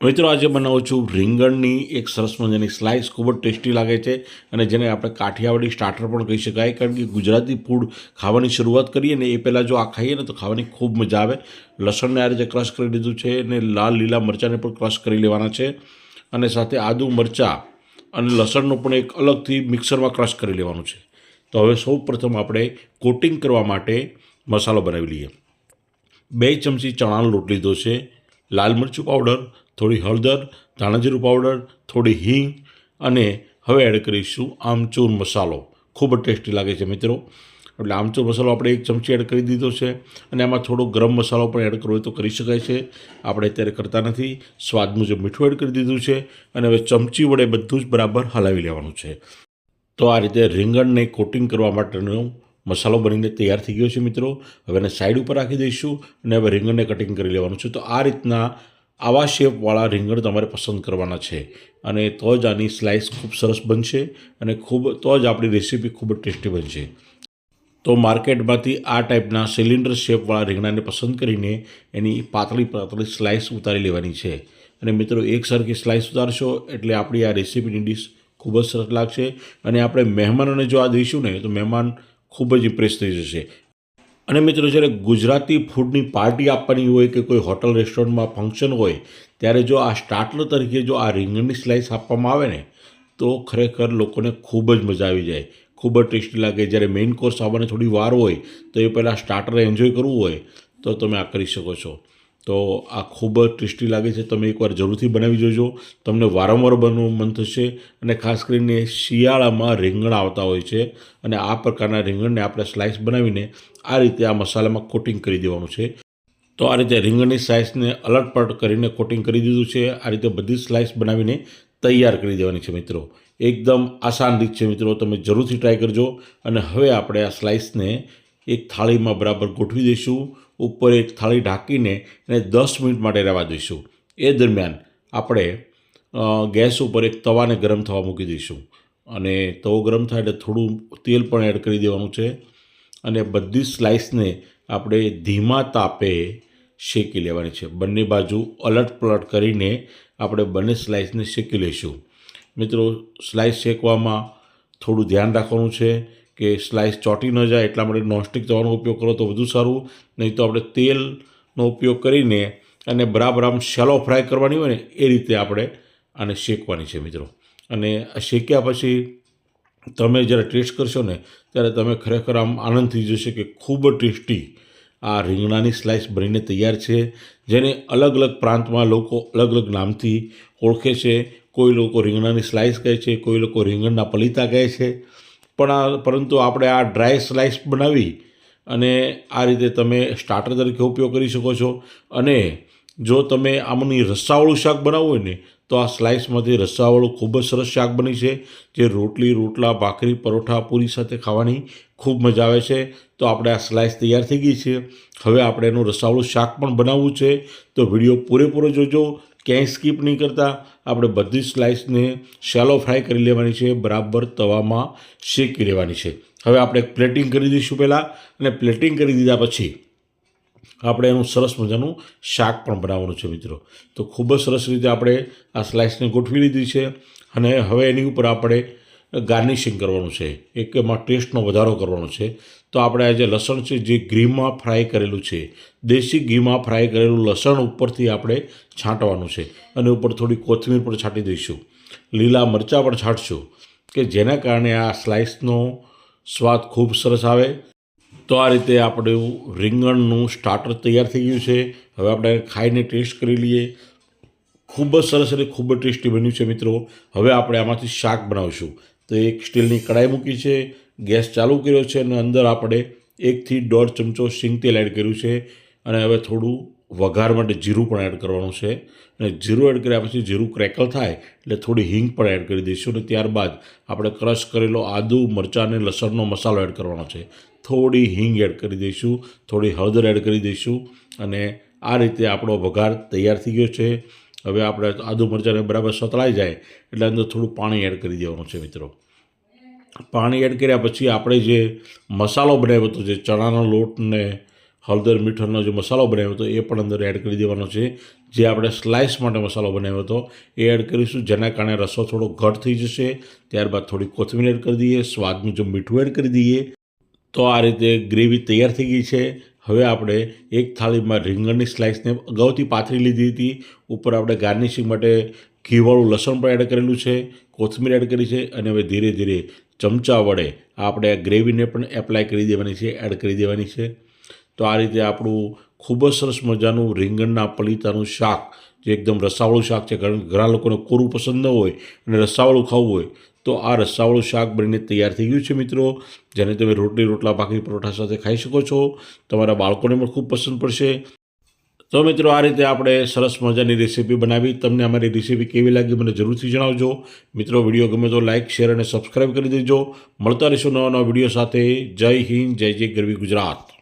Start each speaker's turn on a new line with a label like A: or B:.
A: મિત્રો આજે બનાવું છું રીંગણની એક સરસ મજાની સ્લાઇસ, ખૂબ જ ટેસ્ટી લાગે છે અને જેને આપણે કાઠિયાવાડી સ્ટાર્ટર પણ કહી શકાય, કારણ કે ગુજરાતી ફૂડ ખાવાની શરૂઆત કરીએ ને એ પહેલાં જો આ ખાઈએ ને તો ખાવાની ખૂબ મજા આવે। લસણને આ રીતે ક્રશ કરી લીધું છે અને લાલ લીલા મરચાંને પણ ક્રશ કરી લેવાના છે અને સાથે આદુ મરચાં અને લસણનું પણ એક અલગથી મિક્સરમાં ક્રશ કરી લેવાનું છે। તો હવે સૌ પ્રથમ આપણે કોટિંગ કરવા માટે મસાલો બનાવી લઈએ। 2 ચમચી ચણાનો લોટ લીધો છે, લાલ મરચું પાવડર, થોડી હળદર, ધાણાજીરું પાવડર, થોડી હિંગ અને હવે એડ કરીશું આમચૂર મસાલો। ખૂબ જ ટેસ્ટી લાગે છે મિત્રો। એટલે આમચૂર મસાલો આપણે 1 ચમચી એડ કરી દીધો છે અને આમાં થોડો ગરમ મસાલો પણ એડ કરવો હોય તો કરી શકાય છે, આપણે અત્યારે કરતા નથી। સ્વાદ મુજબ મીઠું એડ કરી દીધું છે અને હવે ચમચી વડે બધું જ બરાબર હલાવી લેવાનું છે। તો આ રીતે રીંગણને કોટિંગ કરવા માટેનો મસાલો બનીને તૈયાર થઈ ગયો છે મિત્રો। હવે એને સાઈડ ઉપર રાખી દઈશું અને હવે રીંગણને કટિંગ કરી લેવાનું છે। તો આ રીતના આવા શેપવાળા રીંગણ તમારે પસંદ કરવાના છે અને તો જ આની સ્લાઇસ ખૂબ સરસ બનશે અને તો જ આપણી રેસીપી ખૂબ જ ટેસ્ટી બનશે। તો માર્કેટમાંથી આ ટાઈપના સિલિન્ડર શેપવાળા રીંગણાને પસંદ કરીને એની પાતળી પાતળી સ્લાઇસ ઉતારી લેવાની છે અને મિત્રો એકસરખી સ્લાઇસ ઉતારશો એટલે આપણી આ રેસીપીની ડીશ ખૂબ જ સરસ લાગશે અને આપણે મહેમાનોને જો આ દઈશું ને તો મહેમાન ખૂબ જ ઇમ્પ્રેસ થઈ જશે। અને મિત્રો જ્યારે ગુજરાતી ફૂડની પાર્ટી આપવાની હોય કે કોઈ હોટલ રેસ્ટોરન્ટમાં ફંક્શન હોય ત્યારે જો આ સ્ટાર્ટર તરીકે જો આ રીંગણની સ્લાઇસ આપવામાં આવે ને તો ખરેખર લોકોને ખૂબ જ મજા આવી જાય, ખૂબ જ ટેસ્ટી લાગે। જ્યારે મેઇન કોર્સ આવવાની થોડી વાર હોય તો એ પહેલાં સ્ટાર્ટર એન્જોય કરવું હોય તો તમે આ કરી શકો છો। તો આ ખૂબ જ ટેસ્ટી લાગે છે, તમે એકવાર જરૂરથી બનાવી જોજો, તમને વારંવાર બનવું મન થશે। અને ખાસ કરીને શિયાળામાં રીંગણ આવતા હોય છે અને આ પ્રકારના રીંગણને આપણે સ્લાઇસ બનાવીને આ રીતે આ મસાલામાં કોટિંગ કરી દેવાનું છે। તો આ રીતે રીંગણની સ્લાઇસને અલટ પલટ કરીને કોટિંગ કરી દીધું છે। આ રીતે બધી સ્લાઇસ બનાવીને તૈયાર કરી દેવાની છે મિત્રો। એકદમ આસાન રીત છે મિત્રો, તમે જરૂરથી ટ્રાય કરજો। અને હવે આપણે આ સ્લાઇસને એક થાળીમાં બરાબર ગોઠવી દઈશું, ઉપર એક થાળી ઢાંકીને એને 10 મિનિટ માટે રહેવા દઈશું। એ દરમિયાન આપણે ગેસ ઉપર એક તવાને ગરમ થવા મૂકી દઈશું અને તવો ગરમ થાય એટલે થોડું તેલ પણ એડ કરી દેવાનું છે અને બધી સ્લાઇસને આપણે ધીમા તાપે શેકી લેવાની છે। બંને બાજુ અલટ પલટ કરીને આપણે બંને સ્લાઇસને શેકી લઈશું। મિત્રો સ્લાઇસ શેકવામાં થોડું ધ્યાન રાખવાનું છે કે સ્લાઇસ ચોંટી ન જાય, એટલા માટે નોનસ્ટિક તવાનો ઉપયોગ કરો તો વધુ સારું, નહીં તો આપણે તેલનો ઉપયોગ કરીને અને બરાબર આમ શેલો ફ્રાય કરવાની હોય ને એ રીતે આપણે આને શેકવાની છે મિત્રો। અને આ શેક્યા પછી તમે જ્યારે ટેસ્ટ કરશો ને ત્યારે તમે ખરેખર આમ આનંદ થઈ જશે કે ખૂબ જ ટેસ્ટી આ રીંગણાની સ્લાઇસ બનીને તૈયાર છે, જેને અલગ અલગ પ્રાંતમાં લોકો અલગ અલગ નામથી ઓળખે છે। કોઈ લોકો રીંગણાની સ્લાઇસ કહે છે, કોઈ લોકો રીંગણના પલીતા કહે છે, પરંતુ આપણે આ ડ્રાય સ્લાઇસ બનાવી અને આ રીતે તમે સ્ટાર્ટર તરીકે ઉપયોગ કરી શકો છો। અને જો તમે આમની રસાવાળું શાક બનાવવું હોય ને તો આ સ્લાઇસમાંથી રસાવાળું ખૂબ જ સરસ શાક બની છે, જે રોટલી, રોટલા, ભાખરી, પરોઠા, પૂરી સાથે ખાવાની ખૂબ મજા આવે છે। તો આપણે આ સ્લાઇસ તૈયાર થઈ ગઈ છે, હવે આપણે એનું રસાવાળું શાક પણ બનાવવું છે। તો વિડીયો પૂરેપૂરો જોજો, ક્યાંય સ્કીપ નહીં કરતા। આપણે બધી સ્લાઇસને શેલો ફ્રાય કરી લેવાની છે, બરાબર તવામાં શેકી લેવાની છે। હવે આપણે પ્લેટિંગ કરી દઈશું પહેલાં, અને પ્લેટિંગ કરી દીધા પછી આપણે એનું સરસ મજાનું શાક પણ બનાવવાનું છે મિત્રો। તો ખૂબ જ સરસ રીતે આપણે આ સ્લાઇસને ગોઠવી લીધી છે અને હવે એની ઉપર આપણે ગાર્નિશિંગ કરવાનું છે, એક એમાં ટેસ્ટનો વધારો કરવાનો છે। તો આપણે આ જે લસણ છે જે ઘીમાં ફ્રાય કરેલું છે, દેશી ઘીમાં ફ્રાય કરેલું લસણ ઉપરથી આપણે છાંટવાનું છે અને ઉપર થોડી કોથમીર પણ છાંટી દઈશું, લીલા મરચાં પણ છાંટશું કે જેના કારણે આ સ્લાઇસનો સ્વાદ ખૂબ સરસ આવે। તો આ રીતે આપણું રીંગણનું સ્ટાર્ટર તૈયાર થઈ ગયું છે। હવે આપણે ખાઈને ટેસ્ટ કરી લઈએ। ખૂબ જ સરસ અને ખૂબ જ ટેસ્ટી બન્યું છે મિત્રો। હવે આપણે આમાંથી શાક બનાવીશું। તો એક સ્ટીલની કડાઈ મૂકી છે, ગેસ ચાલુ કર્યો છે અને અંદર આપણે 1 થી 1.5 ચમચો સિંગ તેલ એડ કર્યું છે અને હવે થોડું વઘાર માટે જીરું પણ એડ કરવાનું છે અને જીરું એડ કર્યા પછી જીરું ક્રેકલ થાય એટલે થોડી હિંગ પણ એડ કરી દઈશું અને ત્યારબાદ આપણે ક્રશ કરેલો આદુ, મરચાં અને લસણનો મસાલો એડ કરવાનો છે। થોડી હિંગ એડ કરી દઈશું, થોડી હળદર એડ કરી દઈશું અને આ રીતે આપણો વઘાર તૈયાર થઈ ગયો છે। હવે આપણે આદુ મરચાંને બરાબર સતળાઈ જાય એટલે અંદર થોડું પાણી એડ કરી દેવાનું છે મિત્રો। પાણી એડ કર્યા પછી આપણે જે મસાલો બનાવ્યો હતો, જે ચણાનો લોટ ને હળદર મીઠાનો જે મસાલો બનાવ્યો હતો એ પણ અંદર એડ કરી દેવાનો છે. જે આપણે સ્લાઇસ માટે મસાલો બનાવ્યો હતો એ એડ કરીશું, જેના કારણે રસો થોડો ઘટ થઈ જશે. ત્યારબાદ થોડી કોથમીર એડ કરી દઈએ, સ્વાદ મુજબ મીઠું એડ કરી દઈએ. તો આ રીતે ગ્રેવી તૈયાર થઈ ગઈ છે. હવે આપણે એક થાળીમાં રીંગણની સ્લાઇસને અગાઉથી પાથરી લીધી હતી. ઉપર આપણે ગાર્નિશિંગ માટે ઘીવાળું લસણ પણ એડ કરેલું છે, કોથમીર એડ કરી છે. અને હવે ધીરે ધીરે ચમચા વડે આપણે આ ગ્રેવીને પણ એપ્લાય કરી દેવાની છે, એડ કરી દેવાની છે. તો આ રીતે આપણું ખૂબ જ સરસ મજાનું રીંગણના પલીતાનું શાક, જે એકદમ રસાવાળું શાક છે, ઘણા લોકોને કોરું પસંદ ન હોય અને રસાવાળું ખાવું હોય, તો આ રસાવાળું શાક બનીને તૈયાર થઈ ગયું છે મિત્રો, જેને તમે રોટલી, રોટલા, ભાખરી, પરોઠા સાથે ખાઈ શકો છો. તમારા બાળકોને પણ ખૂબ પસંદ પડશે. તો મિત્રો, આ રીતે આપણે સરસ મજાની રેસીપી બનાવી. તમને અમારી રેસીપી કેવી લાગી મને જરૂરથી જણાવજો. મિત્રો, વિડીયો ગમે તો લાઇક, શેર અને સબસ્ક્રાઈબ કરી દેજો. મળતા રહીશું નવા નવા વિડીયો સાથે. જય હિન્દ, જય જય ગરવી ગુજરાત.